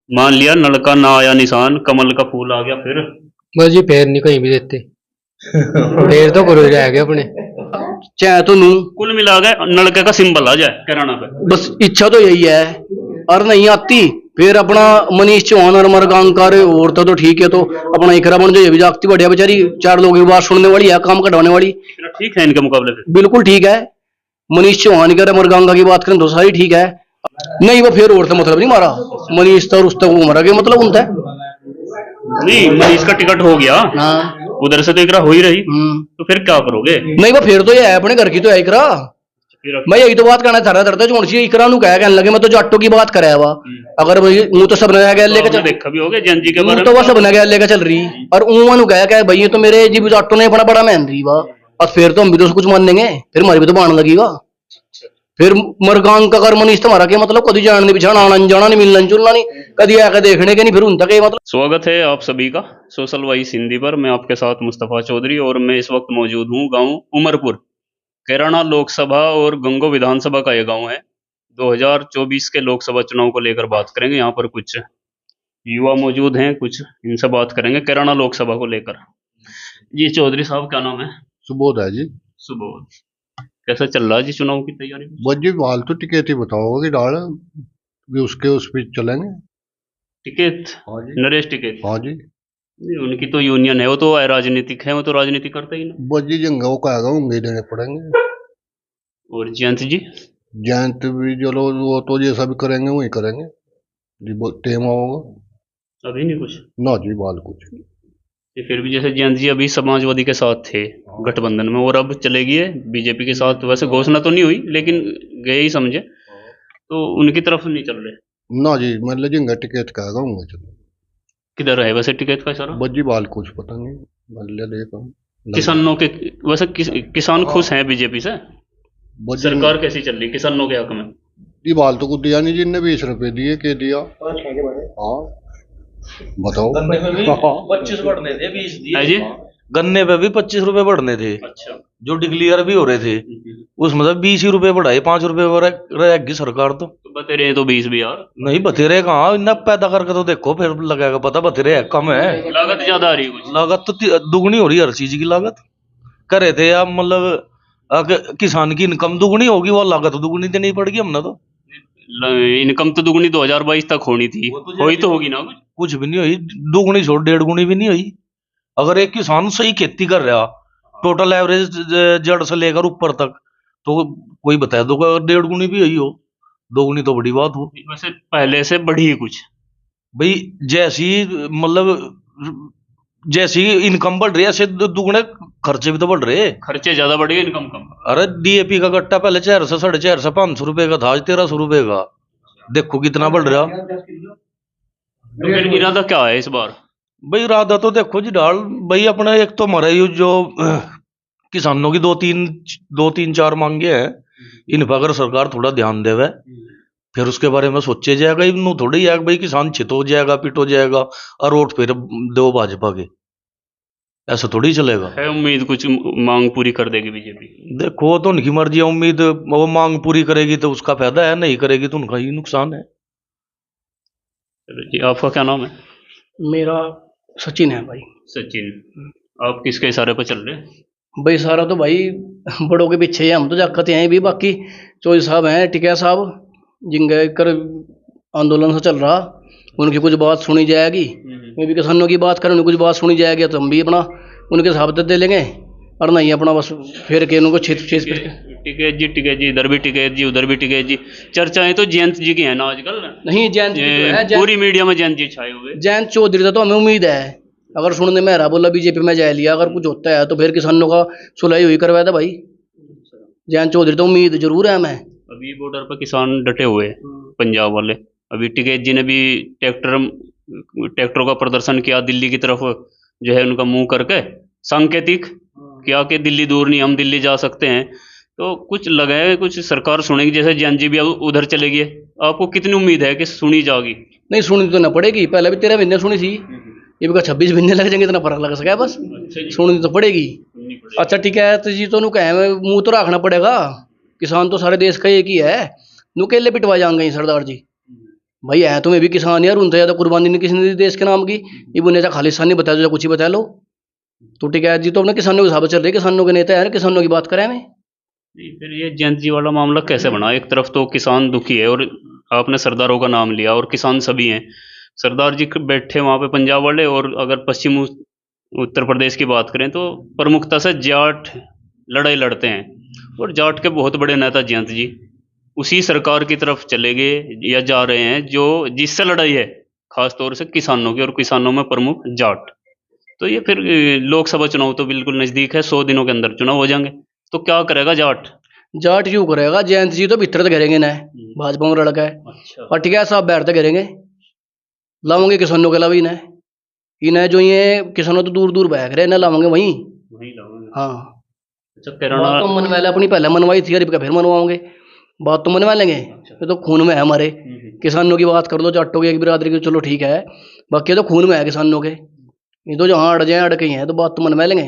मान लिया नल का ना आया निशान, कमल का फूल आ गया, फिर बस जी पैर नहीं कहीं भी देते। पैर तो करो जाएगा अपने चाहे तो नू कुल मिला के नलके का सिंबल आ जाए किराना पे। बस इच्छा तो यही है। और नहीं आती फिर अपना मनीष चौहान और मरगांकार और तो ठीक है, तो अपना इकरा बन जाए भी जागती बढ़िया बेचारी, चार लोगों की बात सुनने वाली है, काम कटवाने वाली। इतना ठीक है इनके मुकाबले पे। बिल्कुल ठीक है। मनीष चौहान की और मरगांका की बात करें तो सारी ठीक है। नहीं वो फिर और तो मतलब नहीं मारा मनीष तो, उस तक वो मरा गया मतलब उनका। नहीं मनीष का टिकट हो गया, हाँ उधर से तो इकरा हो ही रही, तो फिर क्या करोगे? नहीं वो फिर तो ये है अपने घर की तो है इकरा। फिर मैं यही तो बात करना चाह रहा था जो उनसे इकरा नु कहने लगे मैं तो जाटो की बात कराया हुआ। अगर मुंह तो सब नया गया लेके चल देखा भी होगा जन जी के मुंह बारे तो में। वह सब नया लेके चल रही और उन कह के भाई ये तो मेरे जी जाटो ने अपना बड़ा मेहन रही वा। और फिर तो हम भी तो कुछ मान लेंगे, फिर हमारी भी तो बाण लगेगा। फिर मरगांक का कर मनीष तुम्हारा क्या मतलब कभी जानने पिछाना आना जाना नहीं मिलना जुलना नहीं कभी आकर देखने के नहीं फिर उन तक मतलब। स्वागत है आप सभी का सोशल वाइस हिंदी पर। मैं आपके साथ मुस्तफा चौधरी और मैं इस वक्त मौजूद हूँ गांव उमरपुर। कैराना लोकसभा और गंगो विधानसभा का यह गांव है। 2024 के लोकसभा चुनाव को लेकर बात करेंगे। यहाँ पर कुछ युवा मौजूद हैं, कुछ इनसे बात करेंगे कैराना लोकसभा को लेकर। जी चौधरी साहब, क्या नाम है? सुबोध है जी। सुबोध। कैसा चल रहा है जी चुनाव की तैयारी? बस जी फालतू टिकट ही बताओगे कि डाल भी उसके उस पर चलेंगे। टिकट? हाँ जी। नरेश टिकट? हाँ जी। नहीं, उनकी तो यूनियन है, वो तो राजनीतिक है, वो तो राजनीति करते ही ना। बस जी जंगा वो कहेगा होंगे देने पड़ेंगे। और जयंत जी? जयंत भी चलो वो तो जैसा भी करेंगे वही करेंगे जी। टेम होगा अभी नहीं कुछ? ना जी बाल कुछ। ये फिर भी जैसे जयंत जी अभी समाजवादी के साथ थे गठबंधन में और अब चले गए बीजेपी के साथ। वैसे घोषणा तो नहीं हुई लेकिन गए ही समझे, तो उनकी तरफ नहीं चल रहे। ना जी मतलब जंगा टिकट कहेगा होंगे चलो। किधर है वैसे टिकट का सारा? बस जी बाल कुछ पता नहीं मतलब देखो किसानों के वैसे किसान खुश हैं बीजेपी से? बस जी सरकार कैसी चल रही किसानों के हक में? ये बाल तो कुछ दिया नहीं जिनने 20 रुपए दिए के दिया। हाँ बताओ। गन्ने पे भी हाँ। 25 बढ़ने थे, 20 है दिए। जी? गन्ने पे भी 25 रुपए बढ़ने थे, अच्छा। जो डिक्लेयर भी हो रहे थे उसमें तो 20 ही रुपए बढ़ाए, 5 रुपए रहेगी सरकार तो। तो बते रहे तो 20 भी यार। नहीं बतेरे कहाँ, इतना पैदा करके तो देखो फिर लगेगा पता। बतेरे है कम है, लागत ज्यादा आ रही है कुछ? लागत तो दुगनी हो रही है हर चीज की लागत। करे थे आप मतलब किसान की इनकम दुगनी होगी, वो लागत दुगनी देनी पड़ेगी हमने तो। इनकम तो दुगनी 2022 तक होनी थी, हुई तो होगी ना कुछ? कुछ भी नहीं हुई, दुगनी छोड़ 1.5 गुनी भी नहीं हुई। अगर एक किसान सही खेती कर रहा टोटल एवरेज जड़ से लेकर ऊपर तक, तो कोई बता दो अगर 1.5 गुनी भी हुई हो, 2 गुनी तो बड़ी बात हो। वैसे पहले से बढ़ी है कुछ? भाई जैसी मतलब जैसी इनकम बढ़ रही है ऐसे दुगने खर्चे भी तो बढ़ रहे। खर्चे ज्यादा बढ़ गए, इनकम कम? अरे डीएपी का गट्टा पहले 400 450 500 रुपए का था, आज 1300 रुपए का। देखो कितना बढ़ रहा। तो फिर इरादा क्या है इस बार? भाई इरादा तो देखो जी डाल भाई अपना एक तो हमारा ये जो किसानों की दो तीन चार मांगे हैं, इन पर अगर सरकार थोड़ा ध्यान देवे फिर उसके बारे में सोचे जाएगा। इन थोड़ी है भाई किसान छित हो जाएगा पिट हो जाएगा और वोट फिर दो भाजपा के, ऐसा थोड़ी चलेगा। है उम्मीद कुछ मांग पूरी कर देगी बीजेपी? देखो वो तो उनकी मर्जी है, उम्मीद वो मांग पूरी करेगी तो उसका फायदा है, नहीं करेगी तो उनका ही नुकसान है। चलो जी, आपका क्या नाम है? मेरा सचिन है भाई। सचिन। आप किसके इशारे पर चल रहे हैं? भाई सारा तो भाई बड़ों के पीछे ही हम तो जाकते हैं भी, बाकी चौधरी साहब हैं टिकैत साहब जिनका कर आंदोलन से चल रहा, उनकी कुछ बात सुनी जाएगी। मैं भी किसानों की बात करूँ उनकी कुछ बात सुनी जाएगी तो हम भी अपना उनके हिसाब से दे लेंगे, और नहीं अपना बस फिर के उनको टिकैत जी इधर भी टिकैत जी उधर भी टिकैत जी। चर्चाएं तो जयंत जी की है ना आजकल। नहीं जयंत जी तो है, पूरी मीडिया में जयंत जी छाए हुए। जयंत चौधरी का तो हमें उम्मीद है, अगर सुनने में रहा बोला बीजेपी में जाए लिया अगर कुछ होता है तो फिर किसानों का सुलह हुई करवाया था भाई। जयंत चौधरी तो उम्मीद जरूर है हमें। अभी बॉर्डर पर किसान डटे हुए हैं पंजाब वाले। अभी टिकैत जी ने भी ट्रैक्टरों का प्रदर्शन किया दिल्ली की तरफ, जो है उनका मुंह करके सांकेतिक किया कि दिल्ली दूर नहीं, हम दिल्ली जा सकते हैं। तो कुछ लगा है कुछ सरकार सुनेगी, जैसे जयंत जी भी अब उधर चले गए। आपको कितनी उम्मीद है कि सुनी जाएगी? नहीं सुनी तो ना पड़ेगी, पहले भी 13 महीने सुनी थी, ये भी 26 महीने लग जाएंगे, इतना फर्क लग सका है बस। सुननी तो पड़ेगी। अच्छा ठीक है तो जी तो नु कहे मुंह तो रखना पड़ेगा, किसान तो सारे देश का एक ही है, नु केले पिटवा जाएंगे सरदार जी। भाई है तुम्हें भी किसान यार, उनसे ज्यादा कुर्बानी नहीं किसी ने दी देश के नाम की। ये बुने जा खालिस्तानी बता दो या कुछ ही बता लो। तो टिकैत जी तो अपने किसानों के हिसाब से चल रही है, किसानों के नेता है, किसानों की बात करें हमें। नहीं, फिर ये जयंत जी वाला मामला कैसे बना? एक तरफ तो किसान दुखी है और आपने सरदारों का नाम लिया, और किसान सभी हैं। सरदार जी बैठे वहाँ पे पंजाब वाले, और अगर पश्चिम उत्तर प्रदेश की बात करें तो प्रमुखता से जाट लड़ाई लड़ते हैं, और जाट के बहुत बड़े नेता जयंत जी उसी सरकार की तरफ चले गए या जा रहे हैं जो जिससे लड़ाई है खास तौर से किसानों की, और किसानों में प्रमुख जाट। तो ये फिर लोकसभा चुनाव तो बिल्कुल नजदीक है, 100 दिनों के अंदर चुनाव हो जाएंगे, तो क्या करेगा जाट? जाट क्यों करेगा, जयंत जी तो भीतर तक घेरेंगे ना, भाजपा में लड़का है। अच्छा। और टिकैत साहब बैठ तक घेरेंगे, लाओगे किसानों के अलावा इन्हें जो ये किसानों तो दूर दूर बह रहे इन्हें लाओगे वहीं। वही लाओगे। हाँ अच्छा, बात कैराना। तो मनवा ले अपनी, पहले मनवाई थी, अरे फिर मनवाओगे, बात तो मनवा लेंगे। ये तो खून में है हमारे। किसानों की बात कर लो, जाटों की एक बिरादरी की चलो ठीक है, बाकी तो खून में है किसानों के। ये तो जहाँ अड़ जाए अड़ गई हैं, तो बात तो मनवा लेंगे।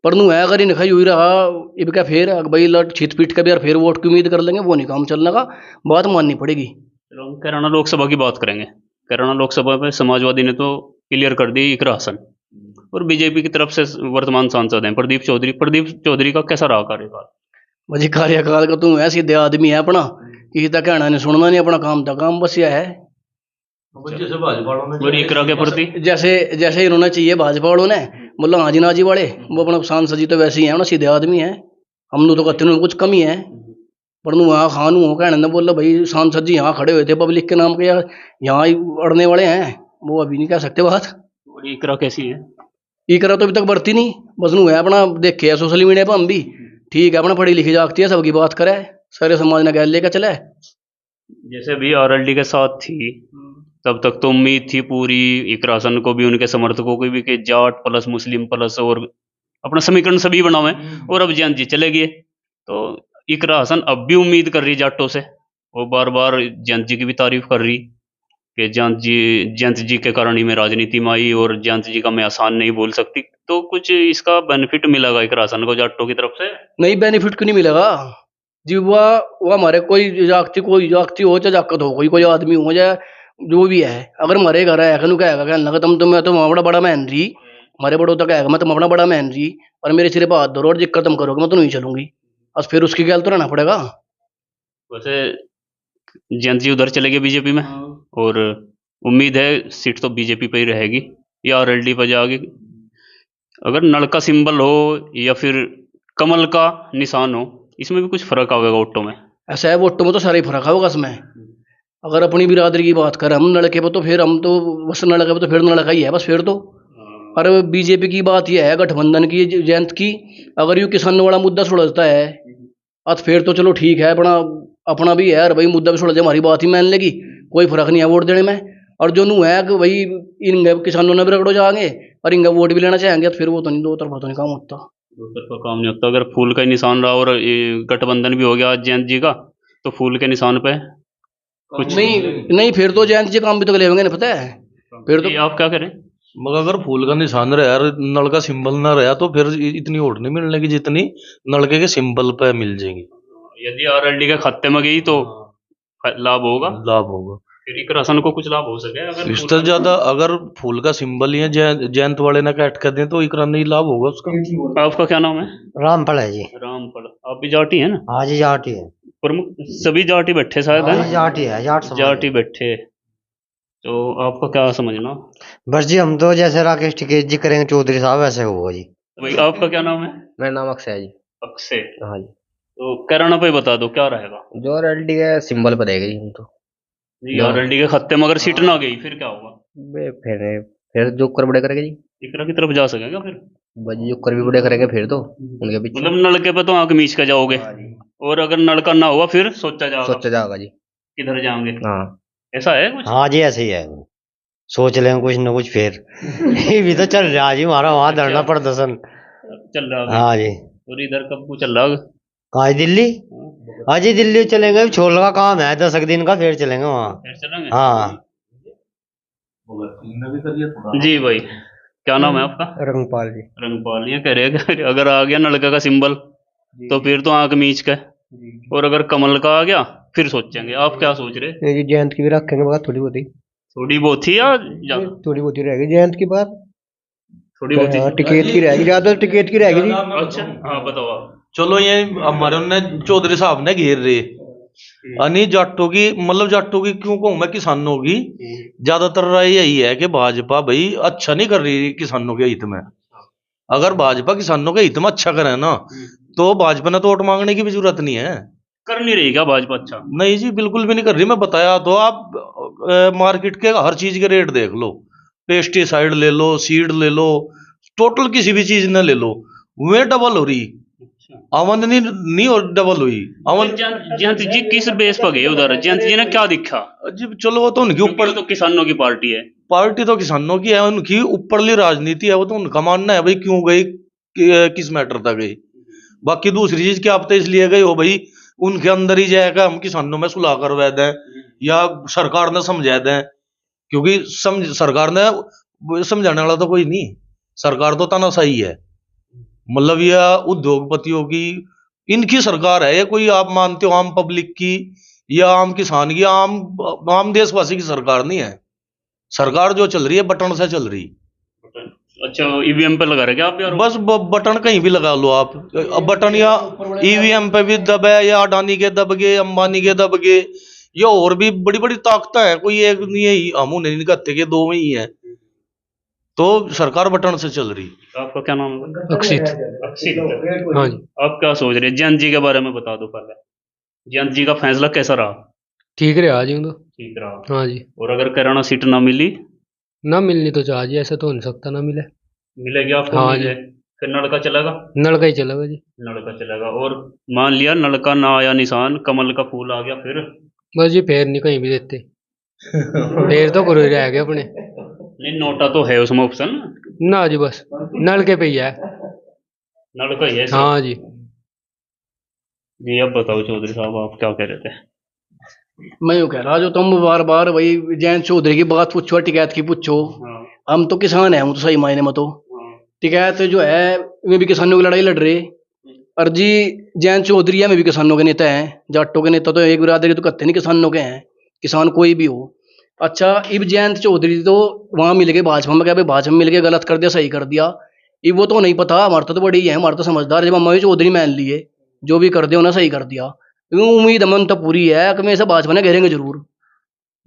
पर नू है अगर इन खाई हुई रहा इब क्या फिर भाई लट छित पीट के भी यार फिर वोट की उम्मीद कर लेंगे, वो नहीं काम चलने का, बात माननी पड़ेगी। चलो हम कैराना लोकसभा की बात करेंगे। कैराना लोकसभा में समाजवादी ने तो क्लियर कर दी इकरा हसन, और बीजेपी की तरफ से वर्तमान सांसद हैं प्रदीप चौधरी। प्रदीप चौधरी का कैसा रहा कार्यकाल? भाजी कार्यकाल का तू है सीधे आदमी है अपना, किसी का कहना नहीं सुनना नहीं, अपना काम था काम बस यह है। जैसे भाजपा वालों ने और इकरा के प्रति जैसे जैसे इन्होंने चाहिए भाजपा वालों ने, बोला हाँ जी ना जी वाले, वो अपना सांसद जी तो वैसे ही है ना, सीधे आदमी है। हम तो कहते हैं कुछ कमी है, पर नू वहाँ खान हो कहने ने बोला भाई सांसद जी यहाँ खड़े हुए थे पब्लिक के नाम के, यार यहाँ ही अड़ने वाले हैं, वो अभी नहीं कह सकते बात। और इकरा कैसी है? ये करा तो अभी तक बढ़ती नहीं, बस नू है अपना देखे है सोशल मीडिया पर हम भी, ठीक है अपना पढ़ी लिखी जागती है, सबकी बात करे, सारे समाज ने गैर लेकर चले। जैसे भी आरएलडी के साथ थी तब तक तो उम्मीद थी पूरी इकरा हसन को भी, उनके समर्थकों को भी, कि जाट प्लस मुस्लिम प्लस और अपना समीकरण सभी बनावे। और अब जयंत जी चले गए, तो इकरा हसन अब भी उम्मीद कर रही जाटों से, वो बार बार जयंत जी की भी तारीफ कर रही कि जयंत जी के कारण ही मैं राजनीति में आई, और जयंत जी का मैं आसान नहीं बोल सकती। तो कुछ इसका बेनिफिट मिलेगा इकरा हसन को जाटों की तरफ से? नहीं बेनिफिट क्यों नहीं मिलेगा जी, वो हमारे कोई जागती हो चाहे जाकत हो, कोई आदमी हो चाहे जो भी है, अगर हमारे घर है कहने कहने लगा तुम तो मैं तो बड़ा बड़ा महन रही, हमारे बड़ों तक है मैं तुम अपना बड़ा महन रही, और मेरे सिरे पर हाथ धरो और जिक्र तुम करोगे मैं तो नहीं चलूंगी, बस फिर उसकी गैल तो रहना पड़ेगा। वैसे जयंत जी उधर चले गए बीजेपी में, और उम्मीद है सीट तो बीजेपी पे ही रहेगी या आरएलडी पर जाएगी। अगर नल का सिंबल हो या फिर कमल का निशान हो, इसमें भी कुछ फर्क आएगा वोटों में? ऐसा है वोटों में तो सारा ही फर्क होगा इसमें। अगर अपनी बिरादरी की बात करें हम लड़के पर, तो फिर हम तो बस लड़के पर तो फिर लड़का ही है बस फिर तो। और बीजेपी की बात यह है गठबंधन की जयंत की, अगर यूँ किसानों वाला मुद्दा सुलझता है अब फिर तो चलो ठीक है, अपना अपना भी है यार भाई, मुद्दा भी सुलझ जाए हमारी बात ही मान लेगी, कोई फर्क नहीं है वोट देने में। और जो नू है कि भाई इन किसानों ने भी रगड़ो जाएंगे और इनका वोट भी लेना चाहेंगे, तो फिर वो तो नहीं, दो तरफा तो नहीं काम होता। दो तरफा काम नहीं होता। अगर फूल का ही निशान रहा और ये गठबंधन भी हो गया जयंत जी का, तो फूल के निशान पे कुछ नहीं फिर तो जयंत जी काम भी तो ले होंगे ना, पता है फिर तो। आप क्या करें? मगर अगर फूल का निशान रहा यार, नल का सिंबल ना रहा, तो फिर इतनी वोट नहीं मिलने की जितनी नलके के सिंबल पे मिल जाएंगी। यदि आरएलडी के खाते में गई तो लाभ होगा। फिर इकरा हसन को कुछ लाभ हो सके अगर इससे ज्यादा अगर फूल का सिंबल ही है जयंत वाले ने काट कर दें तो इकरा नहीं लाभ होगा उसका। आपका क्या नाम है? रामफल है जी। रामफल। आप भी जाटी है ना? हाँ जी जाटी है। प्रमुख सभी जाटी बैठे शायद हाँ है? जी जाटी है, जाट समाज जाटी बैठे। तो आपका क्या समझना? बस जी हम तो जैसे राकेश टिकैत जी करेंगे चौधरी साहब ऐसे होगा जी। भाई आपका क्या नाम है? मेरा नाम अक्षय है जी। अक्षय। हाँ जी। तो कैराना पे बता दो क्या रहेगा? जो आरएलडी के सिंबल पर रहेगा जी हम तो। जी आरएलडी के खाते में अगर सीट ना गई फिर क्या होगा? फिर जो कर बड़े करेंगे जी, इकरा की तरफ जा सकेगा फिर? बस जो कर भी बड़े करेंगे फिर तो उनके पीछे मतलब नलके पे तो आंख मीच के जाओगे, और अगर नलका ना हुआ फिर सोचा जाएगा जी किधर जाएंगे। हाँ ऐसा है कुछ? हाँ जी ऐसे ही है, सोच लें कुछ न कुछ फिर ये भी तो चल रहा है जी हमारा वहाँ धरना प्रदर्शन चल रहा है। हाँ जी। और इधर कब को चल रहा है? कहाँ है? दिल्ली। हाँ जी दिल्ली चलेंगे, छोड़ का काम है 10 दिन का, फिर चलेंगे वहाँ। फिर चलेंगे। हाँ जी भाई क्या नाम है आपका? रंगपाल जी। रंगपाल। ये कह रहे हैं कि अगर आ गया नलका का सिंबल तो फिर तो आंख मीच के, और अगर कमल का आ गया फिर सोचेंगे। आप क्या सोच रहे? ये जयंत की भी रखेंगे बात थोड़ी बहुत ही, थोड़ी बहुत ही या ज्यादा? थोड़ी बहुत ही रहेगी जयंत की बात। थोड़ी बहुत हाँ, ही। टिकट की रहेगी, ज्यादा टिकट की रहेगी जी। अच्छा, हाँ बताओ आप। चलो ये हमारे ने चौधरी साहब ने घेर रहे अनी जाटों की, मतलब जाटों की क्यों कहूं मैं, किसानों की ज्यादातर राय यही है कि भाजपा भाई अच्छा नहीं कर रही किसानों के हित में। अगर भाजपा किसानों के हित में अच्छा करे ना, तो भाजपा ने तो वोट मांगने की भी जरूरत नहीं है। कर नहीं रही क्या भाजपा अच्छा? नहीं जी, बिल्कुल भी नहीं कर रही। मैं बताया तो, आप मार्केट के हर चीज के रेट देख लो, पेस्टिसाइड ले लो, सीड ले लो, टोटल किसी भी चीज ने ले लो, वे डबल हो रही, आमदनी नहीं और डबल हुई। जयंत जी किस बेस पर गए उधर? जयंत जी ने क्या दिखा? जी चलो, वो तो उनके ऊपर ऊपर, तो किसानों की पार्टी है। पार्टी तो किसानों की है, उनकी ऊपरली राजनीति है, वो तो उनका मानना है भाई क्यों गई, किस मैटर तक गई। बाकी दूसरी चीज क्या, आप तो इसलिए गए हो भाई उनके अंदर ही जाएगा हम किसानों में सुलह करवा दें या सरकार ने समझा दें, क्योंकि सरकार ने समझाने वाला तो कोई नहीं, सरकार तो तानाशाही है। मतलब यह उद्योगपतियों की, इनकी सरकार है ये, कोई आप मानते हो आम पब्लिक की या आम किसान की, आम देशवासी की सरकार नहीं है। सरकार जो चल रही है बटन से चल रही। अच्छा, ईवीएम पे लगा रहे क्या आप यार? बस बटन कहीं भी लगा लो आप, अब बटन या ईवीएम पे भी दबे, या अडानी के दब गए, अंबानी के दब गए, या और भी बड़ी बड़ी ताकतें हैं, कोई एक नहीं है, हम उन्हें नहीं कहते कि दो में ही है। तो सरकार बटन से चल रही। आपका क्या नाम है? अक्षित। अक्षित। हाँ जी, आप क्या सोच रहे हैं? जयंत जी के बारे में बता दो पहले। जयंत जी का फैसला कैसा रहा? ठीक रहे आज यूं तो। ठीक रहा। हाँ जी, और अगर कैराना सीट ना मिली? ना मिलनी तो चाहिए, ऐसा तो हो नहीं सकता ना मिले। मिलेगी आपको? हाँ मिले फिर नलका चलेगा? नलका ही चलेगा जी। नलका चलेगा। और मान लिया नलका ना आया, निशान कमल का फूल आ गया, फिर? बस जी पैर नहीं कहीं भी देते, पैर तो करो ही रह गए अपने। नहीं, नोटा तो है उसमें ऑप्शन। ना जी, बस नलके पे ही है। नलका ही है सिर्फ। हाँ जी। जी अब बताओ चौधरी साहब, आप क्या कह रहे थे? मैं यूँ कह रहा जो तुम बार बार वही जयंत चौधरी की बात पूछो, टिकैत की पूछो। हाँ। हम तो किसान हैं, हम तो सही मायने में तो हाँ। टिकैत जो है वे भी किसानों की लड़ाई लड़ रहे। और जी जयंत चौधरी है, वे भी किसानों के नेता हैं। जाटों के नेता तो एक बिरादरी तो कहते नहीं, किसानों के हैं, किसान कोई भी हो। अच्छा, इब जयंत चौधरी तो वहां मिल गए भाजपा में, क्या भाई भाजपा में मिल गए, गलत कर दिया सही कर दिया, इब वो तो नहीं पता। हमारा तो बड़ी है, हमारा तो समझदार, जब हम चौधरी मान लिए जो भी कर दिया ना सही कर दिया। उम्मीद मन तो पूरी है कि मैं से भाजपा ने घेरेंगे जरूर,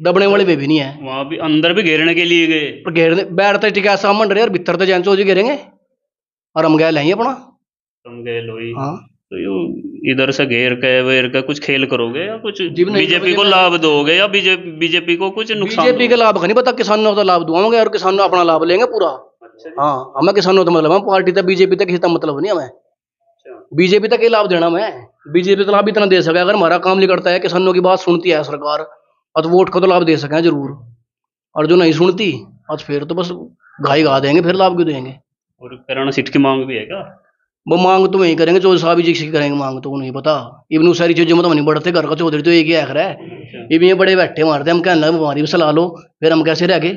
दबने वाले वे भी नहीं है। वहां भी अंदर भी घेरने के लिए गए? पर घेरने बैठते टिका सामन रहे और भीतर तो जयंत चौधरी घेरेंगे और हम गए लेंगे अपना। तुम गए लोई। हाँ, तो यूं इधर से घेर के वेर के कुछ खेल करोगे या कुछ जी नहीं, बीजेपी को मैं- लाभ दोगे या बीजेपी को कुछ नुकसान बीजेपी के लाभ का नहीं पता, किसानों को तो लाभ दुआओगे और किसानों अपना लाभ लेंगे पूरा। अच्छा। हाँ, हमें किसानों तो मतलब है, पार्टी तक बीजेपी तक किसी का मतलब नहीं हमें। बीजेपी तक ये लाभ देना मैं, बीजेपी तो लाभ इतना दे सके अगर हमारा काम नहीं करता है, किसानों की बात सुनती है सरकार, और तो वोट को तो लाभ दे सकें जरूर। और जो नहीं सुनती और फिर तो बस घाई गा देंगे, फिर लाभ क्यों देंगे। और कैराना सीट की मांग भी है क्या? वो मांग तो वही करेंगे, चौधरी साहब जी करेंगे मांग, तो नहीं पता। इवन सारी चीजों में तो नहीं बढ़ते, घर का चौधरी तो एक ही आखिर है। इवन ये बड़े बैठे मारते, हम कहने लगे हमारी भी सलाह लो, फिर हम कैसे रह गए,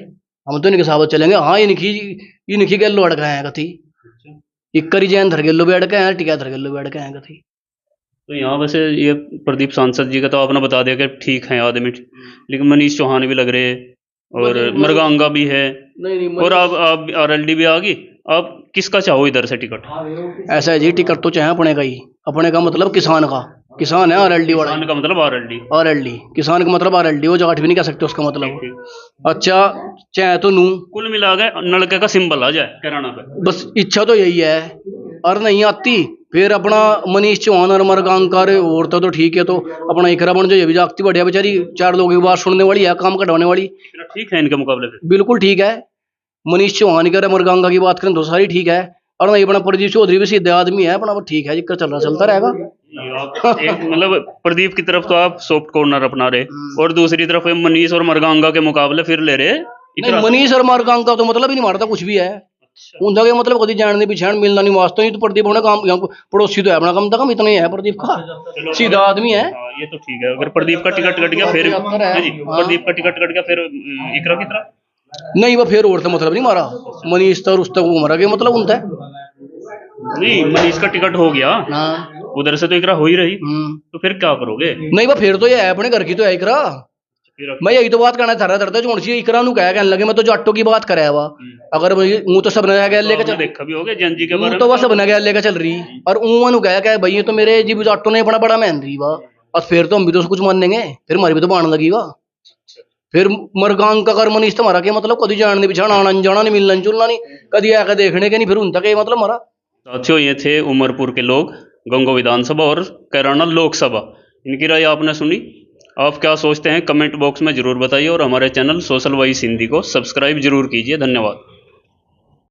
हम तो इनके साथ चलेंगे। हाँ, इनकी गल अड़का है कथी, इक्करी जैन धर गेलो बैठ के हैं, टिका धर गेलो बैठ के हैं कथी। तो यहाँ वैसे ये प्रदीप सांसद जी का तो आपने बता दिया कि ठीक है आदमी, लेकिन मनीष चौहान भी लग रहे हैं और मरगांगा भी है, नहीं और आप आरएलडी भी आ गई। आप किसका चाहो इधर से टिकट? ऐसा है जी, टिकट तो चाहे अपने का ही, अपने का मतलब किसान का, किसान है आरएलडी वाला। किसान का मतलब आरएलडी? आरएलडी किसान का मतलब आरएलडी, वो जाट भी नहीं कह सकते उसका मतलब। अच्छा, चाहे तो नू कुल मिला के नलके का सिंबल आ जाए कैराना पे, बस इच्छा तो यही है। और नहीं आती फिर अपना मनीष चौहान और मरगांकार और तो ठीक है, तो अपना इकरा बन जो ये भी जागती बढ़िया बेचारी, 4 लोगों की बात सुनने वाली है, काम कटवाने वाली, ठीक है इनके मुकाबले पे? बिल्कुल ठीक है। मनीष चौहान की मरगांगा की बात करें तो सारी ठीक है। और नहीं, अपना प्रदीप चौधरी भी सीधे आदमी है, अपना ठीक है, जिक्र चलता रहेगा। आप एक मतलब प्रदीप की तरफ तो आप सॉफ्ट कॉर्नर अपना रहे, और दूसरी तरफ मनीष और मरगांगा के मुकाबले फिर ले रहे नहीं, मनीष और मरगांगा तो मतलब ही नहीं मारता कुछ भी है। उनका क्या मतलब कभी जानने पिछाण मिलना नहीं वास्तव नहीं, तो प्रदीप अपना काम पड़ोसी तो है अपना, कम से कम इतना ही है प्रदीप का, सीधा आदमी है। ये तो ठीक है। अगर प्रदीप का टिकट कट गया फिर जी, प्रदीप का टिकट कट गया फिर इकरा की तरफ नहीं, वो फिर और तो मतलब नहीं मारा, मनीष तो उस तक वो मरा गया मतलब उनका नहीं, मनीष का टिकट हो गया, उधर से तो इकरा हो ही रही, तो फिर क्या करोगे? नहीं, फिर तो ये है अपने घर की तो है इकरा। मैं यही तो बात करना चाह रहा था, जो इकरा नु कहने लगे मैं तो जाटो की बात कराया हुआ। अगर मुंह तो सब नया गया लेके चल, देखा भी होगा जन जी के बारे में, तो बस सब नया लेके चल रही, और ऊँ नु कह भाई ये तो मेरे जी जाटो ने बड़ा बड़ा महन रही वा, और फिर तो हम भी तो कुछ मानेंगे, फिर हमारी भी तो बाण लगी वा। फिर मरगांग का कर मनीष तुम्हारा क्या मतलब, कभी जान नहीं बिछाना, आना जाना नहीं, मिलना चुलना नहीं, कभी आकर देखने के नहीं, फिर उन तक मतलब हमारा। साथियों, ये थे उमरपुर के लोग, गंगो विधानसभा और कैराना लोकसभा, इनकी राय आपने सुनी। आप क्या सोचते हैं कमेंट बॉक्स में जरूर बताइए, और हमारे चैनल सोशल वॉइस हिंदी को सब्सक्राइब जरूर कीजिए। धन्यवाद।